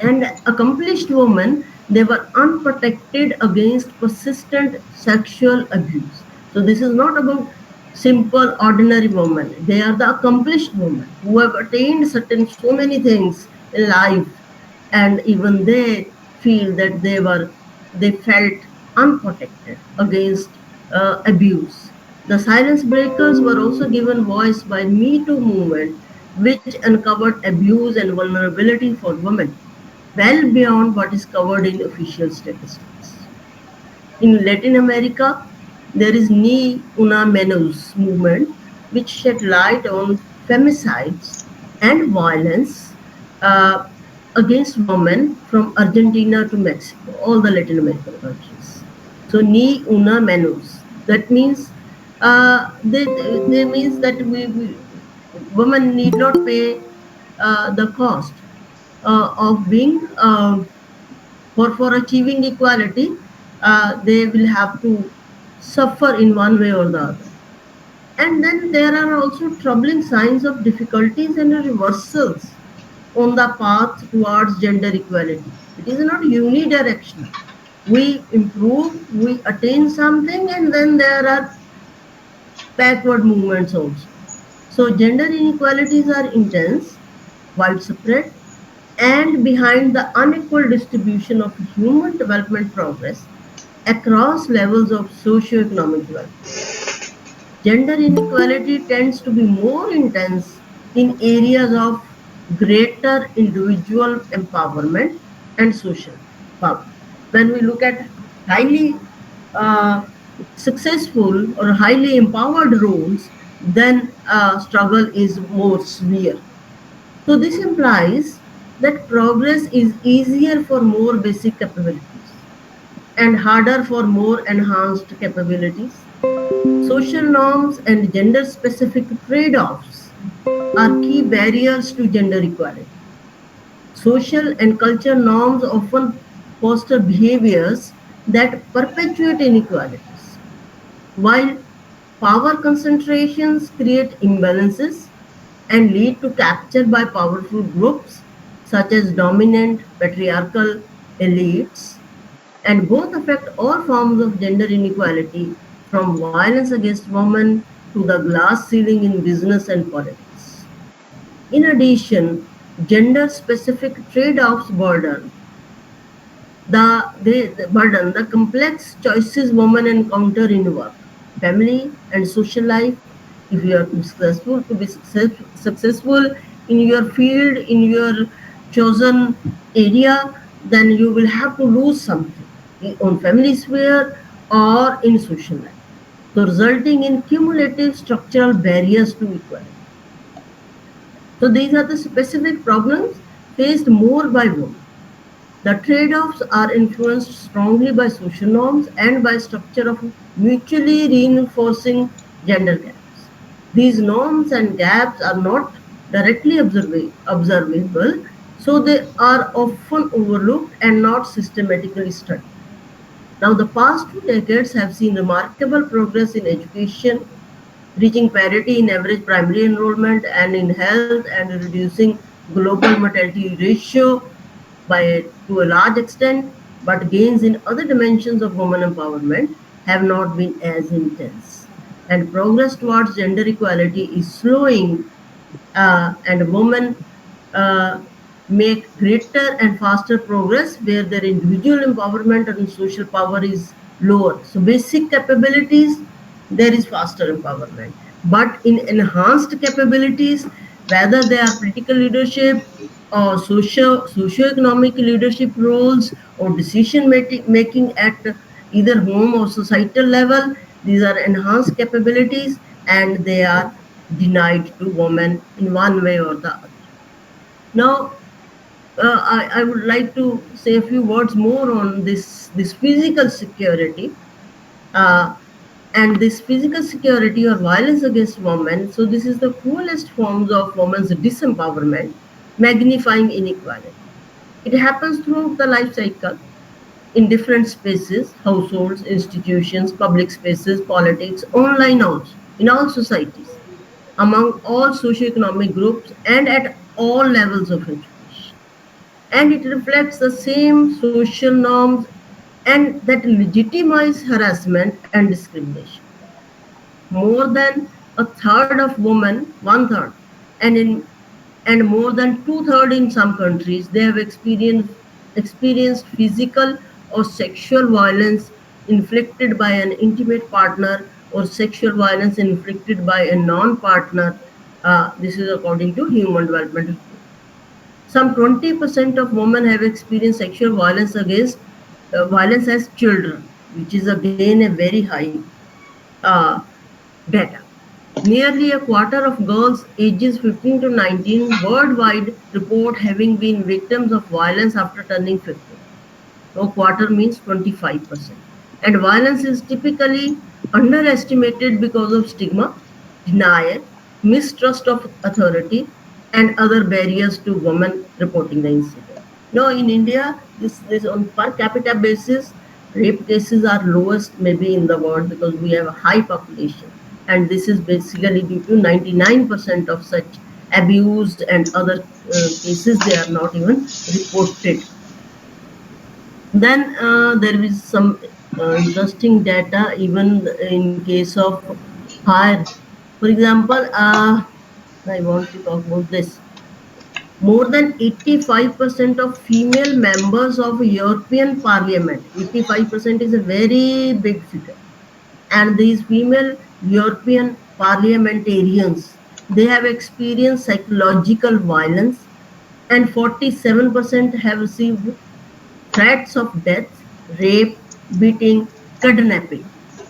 And accomplished women, they were unprotected against persistent sexual abuse. So this is not about simple ordinary women. They are the accomplished women who have attained certain so many things in life, and even they feel that they felt unprotected against abuse. The silence breakers were also given voice by Me Too movement, which uncovered abuse and vulnerability for women well beyond what is covered in official statistics. In Latin America, there is Ni Una Menos movement, which shed light on femicides and violence uh, against women from Argentina to Mexico, all the Latin American countries. So Ni Una Menos. That means they means that women need not pay the cost of being for achieving equality, they will have to suffer in one way or the other. And then there are also troubling signs of difficulties and reversals on the path towards gender equality. It is not unidirectional. We improve, we attain something, and then there are backward movements also. So gender inequalities are intense, widespread, and behind the unequal distribution of human development progress across levels of socio-economic development. Gender inequality tends to be more intense in areas of greater individual empowerment and social power. When we look at highly uh, successful or highly empowered roles, then struggle is more severe. So this implies that progress is easier for more basic capabilities and harder for more enhanced capabilities. Social norms and gender specific trade offs are key barriers to gender equality. Social and cultural norms often foster behaviors that perpetuate inequalities, while power concentrations create imbalances and lead to capture by powerful groups such as dominant patriarchal elites, and both affect all forms of gender inequality from violence against women to the glass ceiling in business and politics. In addition, gender specific trade offs the complex choices women encounter in work, family, and social life. If you are successful in your field, in your chosen area, then you will have to lose something on family sphere or in social life. So resulting in cumulative structural barriers to equality. So these are the specific problems faced more by women. The trade-offs are influenced strongly by social norms and by structure of mutually reinforcing gender gaps. These norms and gaps are not directly observable, so they are often overlooked and not systematically studied. Now, the past 2 decades have seen remarkable progress in education, reaching parity in average primary enrollment and in health and reducing global mortality ratio to a large extent, but gains in other dimensions of women empowerment have not been as intense. And progress towards gender equality is slowing, and women uh, make greater and faster progress where their individual empowerment and social power is lower. So, basic capabilities, there is faster empowerment. But in enhanced capabilities, whether they are political leadership or socio-economic leadership roles or decision making at either home or societal level, these are enhanced capabilities and they are denied to women in one way or the other. Now, I would like to say a few words more on this physical security. Uh, and this physical security or violence against women, so this is the cruelest forms of women's disempowerment, magnifying inequality. It happens throughout the life cycle in different spaces, households, institutions, public spaces, politics, online also, in all societies, among all socioeconomic groups and at all levels of education. And it reflects the same social norms and that legitimize harassment and discrimination. More than a third of women, one third, and in and more than two-thirds in some countries, they have experienced physical or sexual violence inflicted by an intimate partner or sexual violence inflicted by a non-partner. This is according to Human Development Report. Some 20% of women have experienced sexual violence as children, which is again a very high uh, data. Nearly a quarter of girls ages 15 to 19 worldwide report having been victims of violence after turning 15. A quarter means 25%. And violence is typically underestimated because of stigma, denial, mistrust of authority, and other barriers to women reporting the incident. Now, in India, this on per capita basis, rape cases are lowest maybe in the world because we have a high population, and this is basically due to 99% of such abuse and other cases they are not even reported. Then there is some interesting data even in case of fire. For example, I want to talk about this. More than 85% of female members of European Parliament, 85% is a very big figure. And these female European parliamentarians, they have experienced psychological violence, and 47% have received threats of death, rape, beating, kidnapping.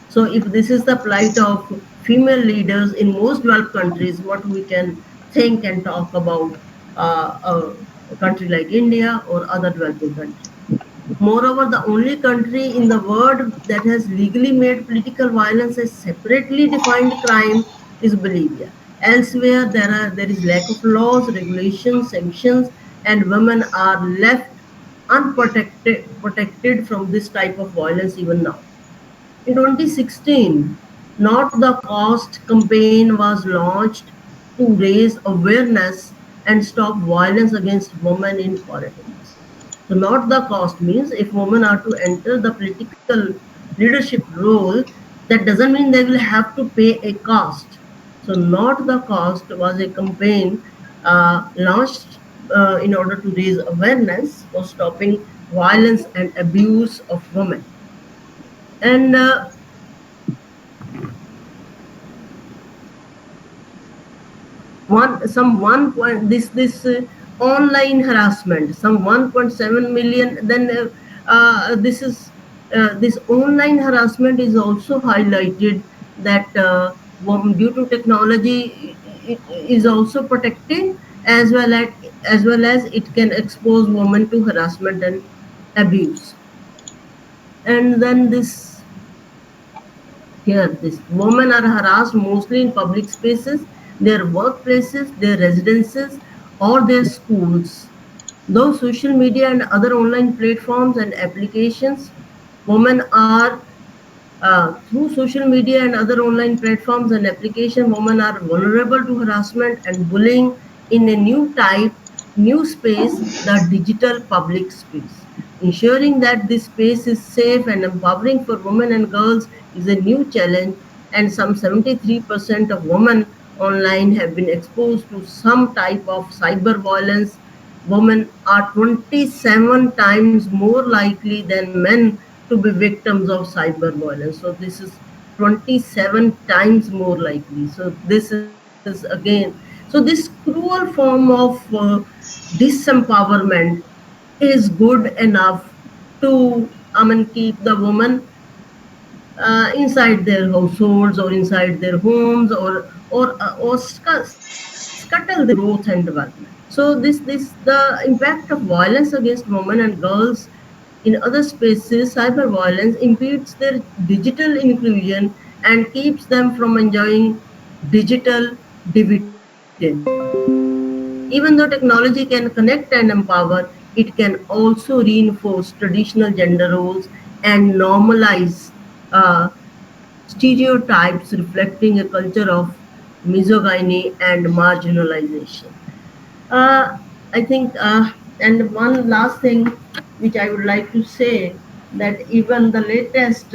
So, if this is the plight of female leaders in most developed countries, what we can think and talk about a country like India or other developing countries. Moreover, the only country in the world that has legally made political violence a separately defined crime is Bolivia. Elsewhere, there is lack of laws, regulations, sanctions, and women are left unprotected from this type of violence even now. In 2016, Not the Cost campaign was launched to raise awareness and stop violence against women in politics. So, not the cost means if women are to enter the political leadership role, that doesn't mean they will have to pay a cost. So, Not the Cost was a campaign launched in order to raise awareness for stopping violence and abuse of women. And one some one point this online harassment, some 1.7 million. Then this online harassment is also highlighted that due to technology it is also protecting, as well as it can expose women to harassment and abuse. And then this women are harassed mostly in public spaces, their workplaces, their residences, or their schools. Though social media and other online platforms and applications, women are through social media and other online platforms and applications, women are vulnerable to harassment and bullying in a new space, the digital public space. Ensuring that this space is safe and empowering for women and girls is a new challenge, and some 73% of women online have been exposed to some type of cyber violence. Women are 27 times more likely than men to be victims of cyber violence. So this is 27 times more likely. So this is again, so this cruel form of disempowerment is good enough to, keep the woman inside their households or inside their homes, or scuttle their growth and development. So this the impact of violence against women and girls in other spaces. Cyber violence impedes their digital inclusion and keeps them from enjoying digital dividends. Even though technology can connect and empower, it can also reinforce traditional gender roles and normalize uh, stereotypes, reflecting a culture of misogyny and marginalization. Uh, I think, and one last thing which I would like to say, that even the latest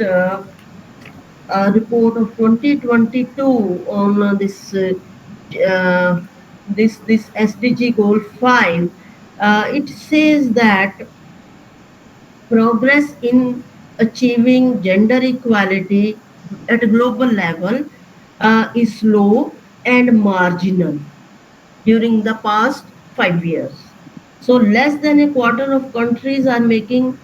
report of 2022 on uh, this SDG Goal 5, it says that progress in achieving gender equality at a global level is slow and marginal during the past 5 years. So, less than a quarter of countries are making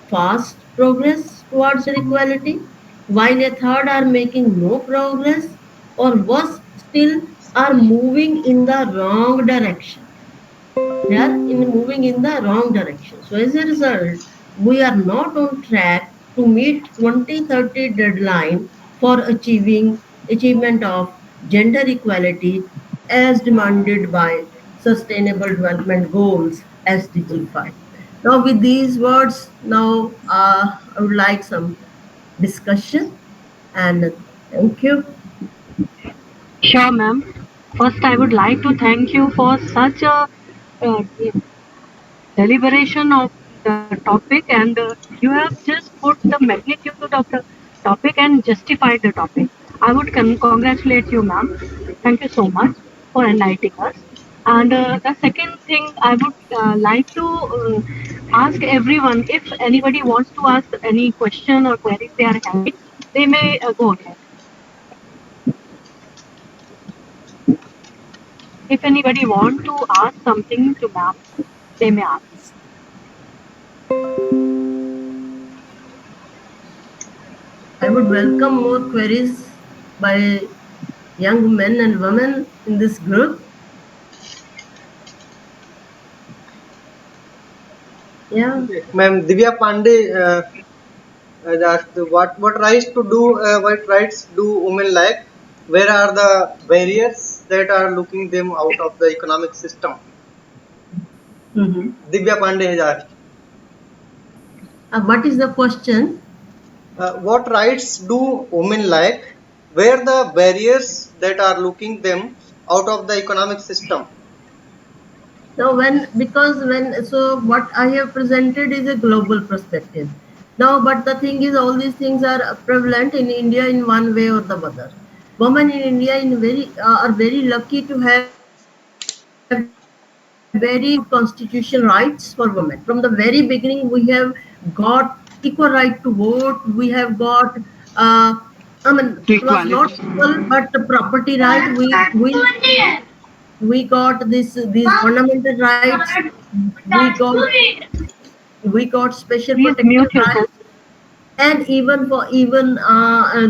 fast progress towards equality, while a third are making no progress, or worse still, are moving in the wrong direction. They are moving in the wrong direction. So as a result, we are not on track to meet 2030 deadline for achievement of gender equality as demanded by Sustainable Development Goals SDG 5. Now with these words, now I would like some discussion, and thank you. Sure, ma'am. First, I would like to thank you for such a uh, deliberation of the topic, and you have just put the magnitude of the topic and justified the topic. I would congratulate you, ma'am. Thank you so much for enlightening us. And the second thing I would like to ask everyone, if anybody wants to ask any question or queries they are having, they may go ahead. If anybody want to ask something to ma'am, they may ask. I would welcome more queries by young men and women in this group. Yeah. Okay. Ma'am Divya Pandey has asked what rights do women lack? Where are the barriers? that are looking them out of the economic system? Mm-hmm. Divya Pandey has asked. What is the question? What rights do women lack? Where the barriers that are looking them out of the economic system? Now, what I have presented is a global perspective. Now, but the thing is, all these things are prevalent in India in one way or the other. Women in India are very lucky to have very strong constitution rights for women. From the very beginning, we have got equal right to vote. We have got, plus not equal, but the property right. We got these fundamental rights. We got we got special Please protective mute yourself. rights, and even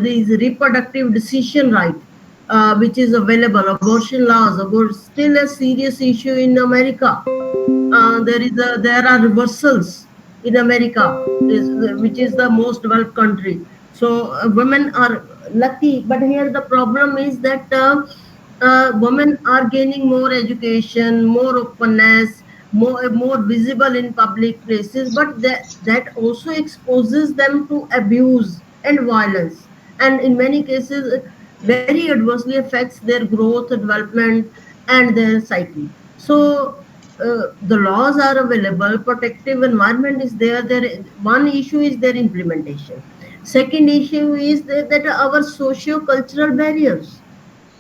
these reproductive decision right, which is available. Abortion laws, still a serious issue in America. There are reversals in America, which is the most developed country. So women are lucky, but here the problem is that women are gaining more education, more openness, more visible in public places, but that also exposes them to abuse and violence, and in many cases very adversely affects their growth, development, and their psyche. So the laws are available, protective environment is there. One issue is their implementation. Second issue is that our socio-cultural barriers.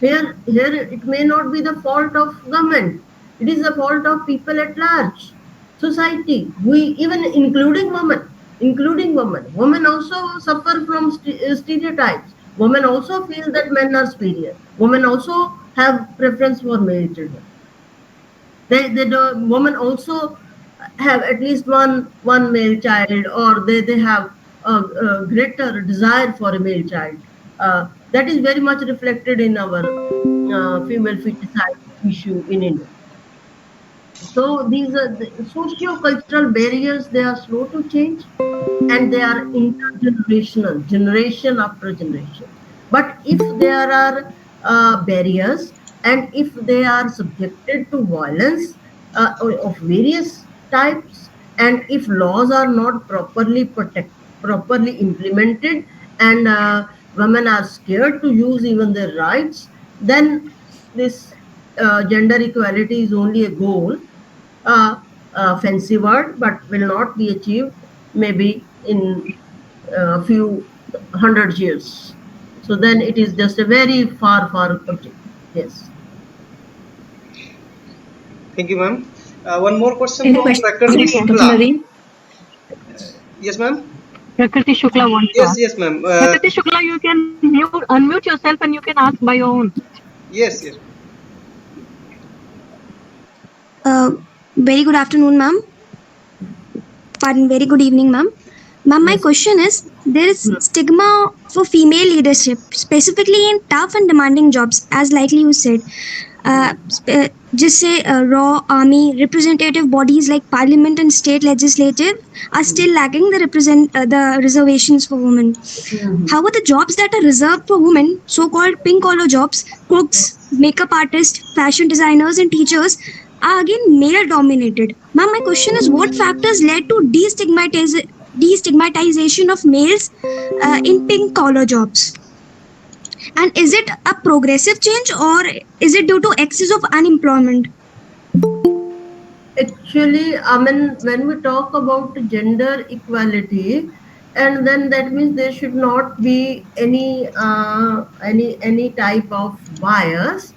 Here it may not be the fault of government. It is the fault of people at large, society. We even including women. Women also suffer from stereotypes. Women also feel that men are superior. Women also have preference for male children. The women also have at least one male child, or they have a greater desire for a male child. That is very much reflected in our female feticide issue in India. So these are the socio-cultural barriers. They are slow to change, and they are intergenerational, generation after generation. But if there are barriers, and if they are subjected to violence of various types, and if laws are not properly implemented, and women are scared to use even their rights, then this gender equality is only a goal, a fancy word, but will not be achieved maybe in a few hundred years. So then it is just a very far objective. Yes. Thank you, ma'am. One more question Any from question, Prakriti Dr. Shukla. Naveen? Yes, ma'am. Prakriti Shukla wants to Yes, ask. yes, ma'am. Prakriti Shukla, you can unmute yourself and you can ask by your own. Yes, yes. Uh, Very good afternoon, ma'am. Pardon, very good evening, ma'am. Ma'am, my Yes. question is there is Hmm. stigma for female leadership, specifically in tough and demanding jobs, as likely you said. Just say raw army representative bodies like parliament and state legislative are still lacking the reservations for women. Hmm. However, the jobs that are reserved for women, so-called pink-collar jobs, cooks, makeup artists, fashion designers, and teachers, are again male-dominated. Ma'am, my question is, what factors led to destigmatization of males in pink-collar jobs? And is it a progressive change or is it due to excess of unemployment? Actually, I mean, when we talk about gender equality, and then that means there should not be any type of bias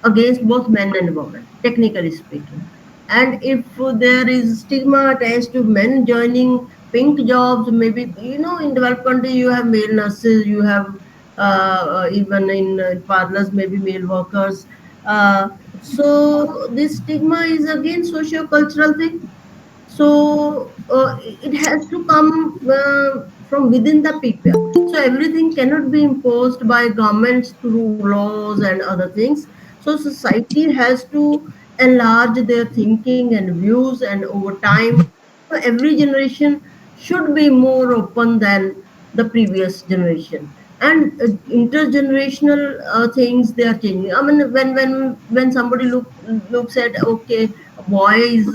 against both men and women, technically speaking. And if there is stigma attached to men joining pink jobs, maybe in developed country you have male nurses, you have even in parlors maybe male workers. So this stigma is again socio-cultural thing. So it has to come from within the people. So everything cannot be imposed by governments through laws and other things. So society has to enlarge their thinking and views, and over time, every generation should be more open than the previous generation. And intergenerational things, they are changing. I mean, when somebody looks at, okay, a boy is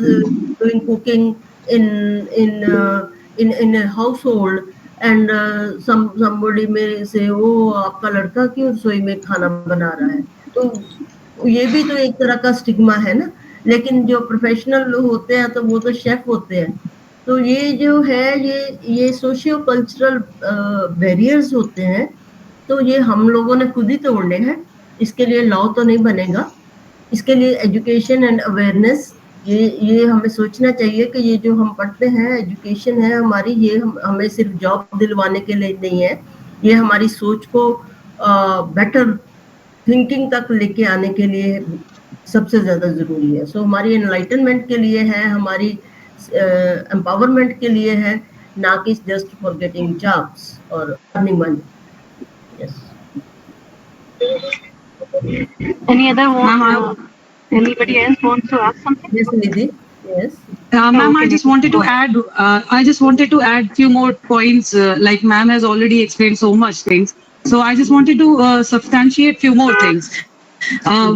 doing cooking in a household, and somebody may say, oh, आपका लड़का क्यों रसोई में खाना बना रहा है, तो ये भी तो एक तरह का स्टिग्मा है ना। लेकिन जो प्रोफेशनल होते हैं तो वो तो शेफ होते हैं। तो ये जो है, ये सोशियो कल्चरल बैरियर्स होते हैं, तो ये हम लोगों ने खुद ही तोड़ने हैं। इसके लिए लॉ तो नहीं बनेगा, इसके लिए एजुकेशन एंड अवेयरनेस, ये हमें सोचना चाहिए कि ये जो हम पढ़ते हैं, एजुकेशन है हमारी, ये हमें सिर्फ जॉब दिलवाने के लिए नहीं है, ये हमारी सोच को बेटर थिंकिंग तक लेके आने के लिए सबसे ज़्यादा ज़रूरी है। सो हमारी एनलाइटनमेंट के लिए है, हमारी एम्पावरमेंट के लिए है, ना कि जस्ट फॉर गेटिंग जॉब्स और earning money. Yes. Any other anybody else wants to ask something? Yes, Nidhi. Yes. Ma'am, I just wanted to add. I just wanted to add few more points. Like ma'am has already explained so much things, so I just wanted to substantiate few more things.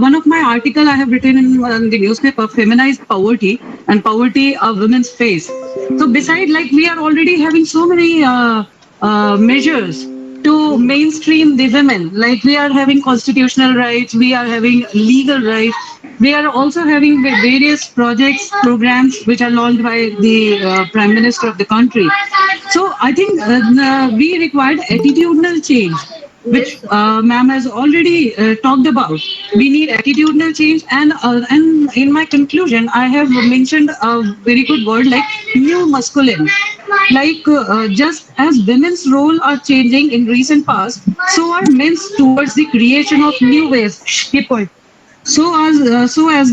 One of my article I have written in the newspaper, feminized poverty and poverty of women's face. So beside, like we are already having so many measures to mainstream the women. Like we are having constitutional rights, we are having legal rights, we are also having various projects, programs which are launched by the Prime Minister of the country. So I think we required attitudinal change, which Yes. ma'am has already talked about. We need attitudinal change, and in my conclusion, I have mentioned a very good word like new masculine. Like just as women's role are changing in recent past, so are men's towards the creation of new ways. Keep point. So as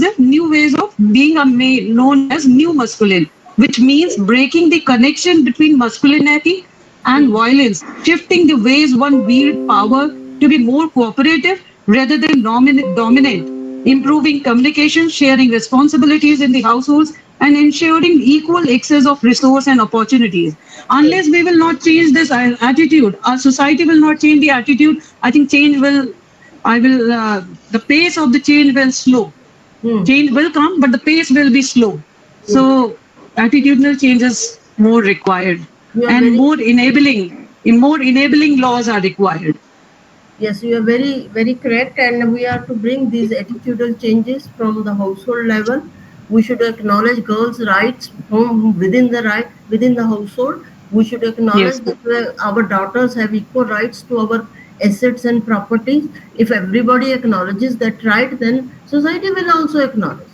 the new ways of being a male, known as new masculine, which means breaking the connection between masculinity and violence, shifting the ways one wield power to be more cooperative rather than dominant, improving communication, sharing responsibilities in the households, and ensuring equal access of resource and opportunities. Unless we will not change this attitude, our society will not change the attitude. I think change will I will, the pace of the change will slow. Hmm. Change will come, but the pace will be slow. So attitudinal changes more required, You are and very, more enabling laws are required. yes, you are very correct, and we are to bring these attitudinal changes from the household level. We should acknowledge girls' rights from within the household. We should Yes, acknowledge that our daughters have equal rights to our assets and properties. If everybody acknowledges that right, then society will also acknowledge.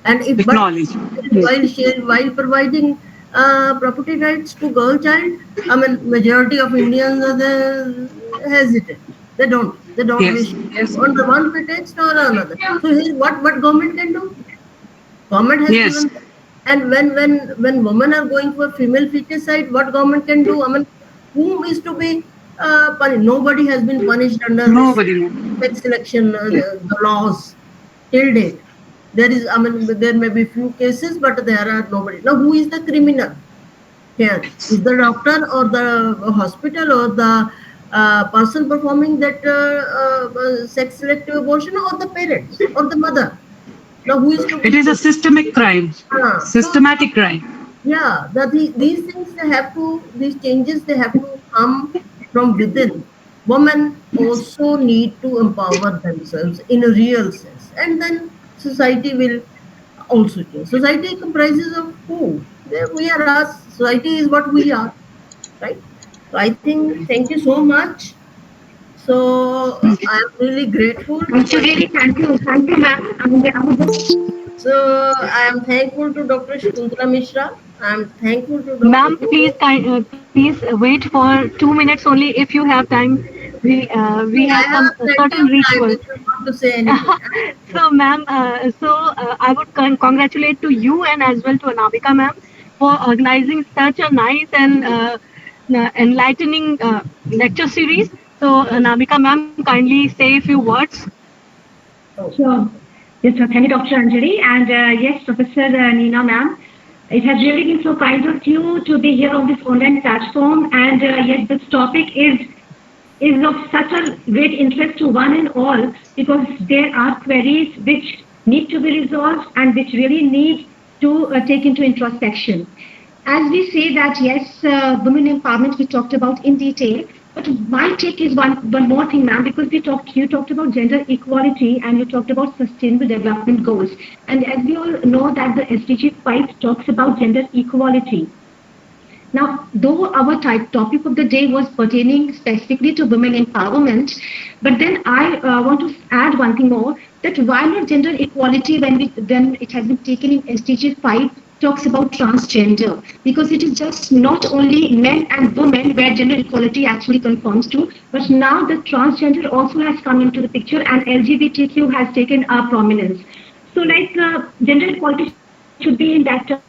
And if but acknowledge. Yes, while providing property rights to girl child, I mean majority of Indians are hesitant. They don't yes, wish yes, on the one pretext or another. So here, what government can do? Government has yes. given, and when women are going for female feticide, what government can do? I mean, whom is to be punished? Nobody has been punished under this Nobody knows. sex selection the laws till date. There is, I mean, there may be few cases, but there are nobody. Now, who is the criminal here? Is the doctor or the hospital or the person performing that sex selective abortion, or the parents or the mother? Now, who is to It be is a punished? systemic crime, So systematic crime. yeah, these things they have to, these changes they have to come from within. Women also need to empower themselves in a real sense, and then society will also change. Society comprises of who? We are us. Society is what we are, right? So I think thank you so much. So I am really grateful to my. Really, thank you, ma'am. So I am thankful to Dr. Shakuntala Mishra. I am thankful to Dr. Ma'am, please wait for 2 minutes only if you have time. We I have some have plenty certain of time rituals. if you want to say anything. So, ma'am, I would congratulate to you and as well to Anamika, ma'am, for organizing such a nice and enlightening lecture series. So, Anamika, ma'am, kindly say a few words. Oh, Sure. Yes, sir. Thank you, Dr. Anjali. And yes, Professor Neena, ma'am. It has really been so kind of you to be here on this online platform. And yes, this topic is is of such a great interest to one and all because there are queries which need to be resolved and which really need to take into introspection. As we say that yes, women empowerment we talked about in detail, but my take is one more thing, ma'am, because you talked about gender equality and you talked about sustainable development goals, and as we all know that the SDG 5 talks about gender equality. Now, though our topic of the day was pertaining specifically to women empowerment, but then I want to add one thing more, that why not gender equality when it has been taken in SDG 5 talks about transgender, because it is just not only men and women where gender equality actually conforms to, but now the transgender also has come into the picture and LGBTQ has taken a prominence. So, like gender equality should be in that term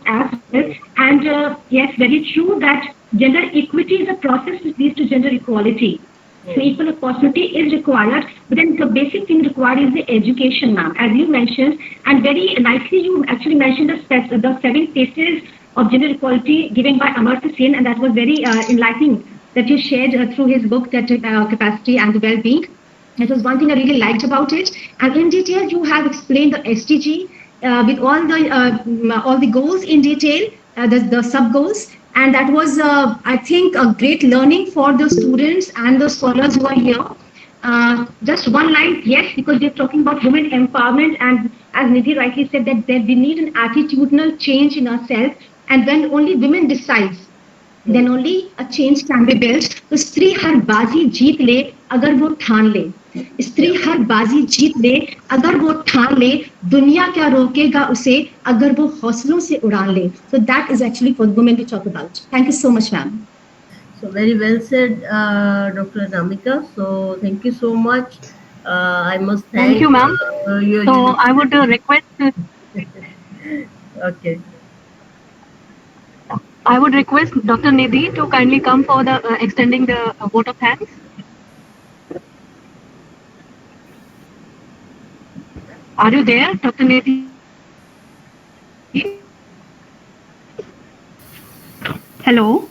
as well. And yes, very true that gender equity is a process which leads to gender equality. So equal opportunity is required, but then the basic thing required is the education, ma'am, as you mentioned, and very nicely you actually mentioned the 7 phases of gender equality given by Amartya Sen, and that was very enlightening that you shared through his book, that capacity and the well-being. That was one thing I really liked about it. And in detail, you have explained the SDG with all the goals in detail, the sub goals, and that was I think a great learning for the students and the scholars who are here. Just one line, yes, because we're talking about women empowerment, and as Nidhi rightly said, that we need an attitudinal change in ourselves, and when only women decides then only a change can be built. तो स्त्री हर बाजी जीत ले अगर वो ठान ले, स्त्री Yeah. हर बाजी जीत ले अगर वो ठान ले, दुनिया क्या रोकेगा उसे अगर वो हौसलों से उड़ान ले. So that is actually for women to talk about. Thank you so much, ma'am. So very well said, Dr. Namika. So thank you so much. I must Thank thank you, ma'am. your So I would university. request Okay. Dr. Nidhi to kindly come for the extending the vote of thanks. Are you there, Dr. Nidhi? Hello.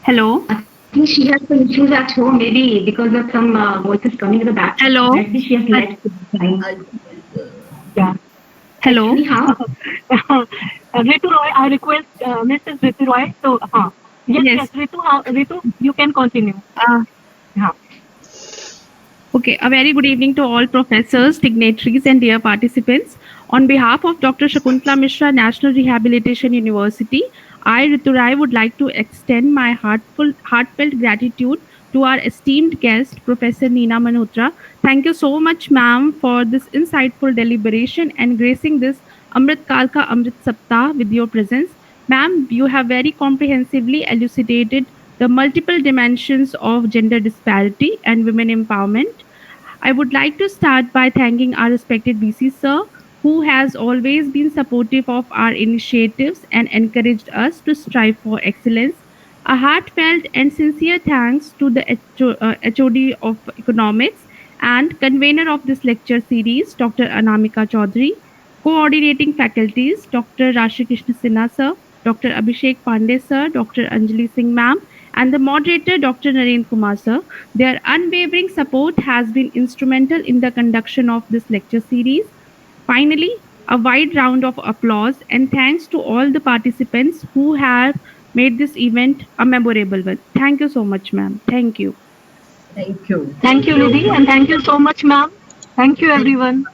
Hello. I think she has some issues at home, maybe because of some voices coming in the back. Hello. Maybe she has left the time. I, Yeah. Hello. Anyhow. Ritu Roy, I request Mrs. Ritu Roy. So, yes, Yes. yes, Ritu, you can continue. Uh, Yeah. okay. A very good evening to all professors, dignitaries, and dear participants. On behalf of Dr. Shakuntala Mishra, National Rehabilitation University, I, Riturai, would like to extend my heartfelt gratitude to our esteemed guest, Professor Neena Malhotra. Thank you so much, ma'am, for this insightful deliberation and gracing this Amrit Kalka Amrit Saptah with your presence. Ma'am, you have very comprehensively elucidated the multiple dimensions of gender disparity and women empowerment. I would like to start by thanking our respected VC sir, who has always been supportive of our initiatives and encouraged us to strive for excellence. A heartfelt and sincere thanks to the HOD of Economics and convener of this lecture series, Dr. Anamika Chaudhary, coordinating faculties, Dr. Rashi Krishna Sinha sir, Dr. Abhishek Pandey sir, Dr. Anjali Singh ma'am, and the moderator, Dr. Narendra Kumar sir. Their unwavering support has been instrumental in the conduction of this lecture series. Finally, a wide round of applause and thanks to all the participants who have made this event a memorable one. Thank you so much, ma'am. Thank you. thank you. Thank Thank you, you. Nidhi, and thank you so much, ma'am. Thank you, Thank everyone.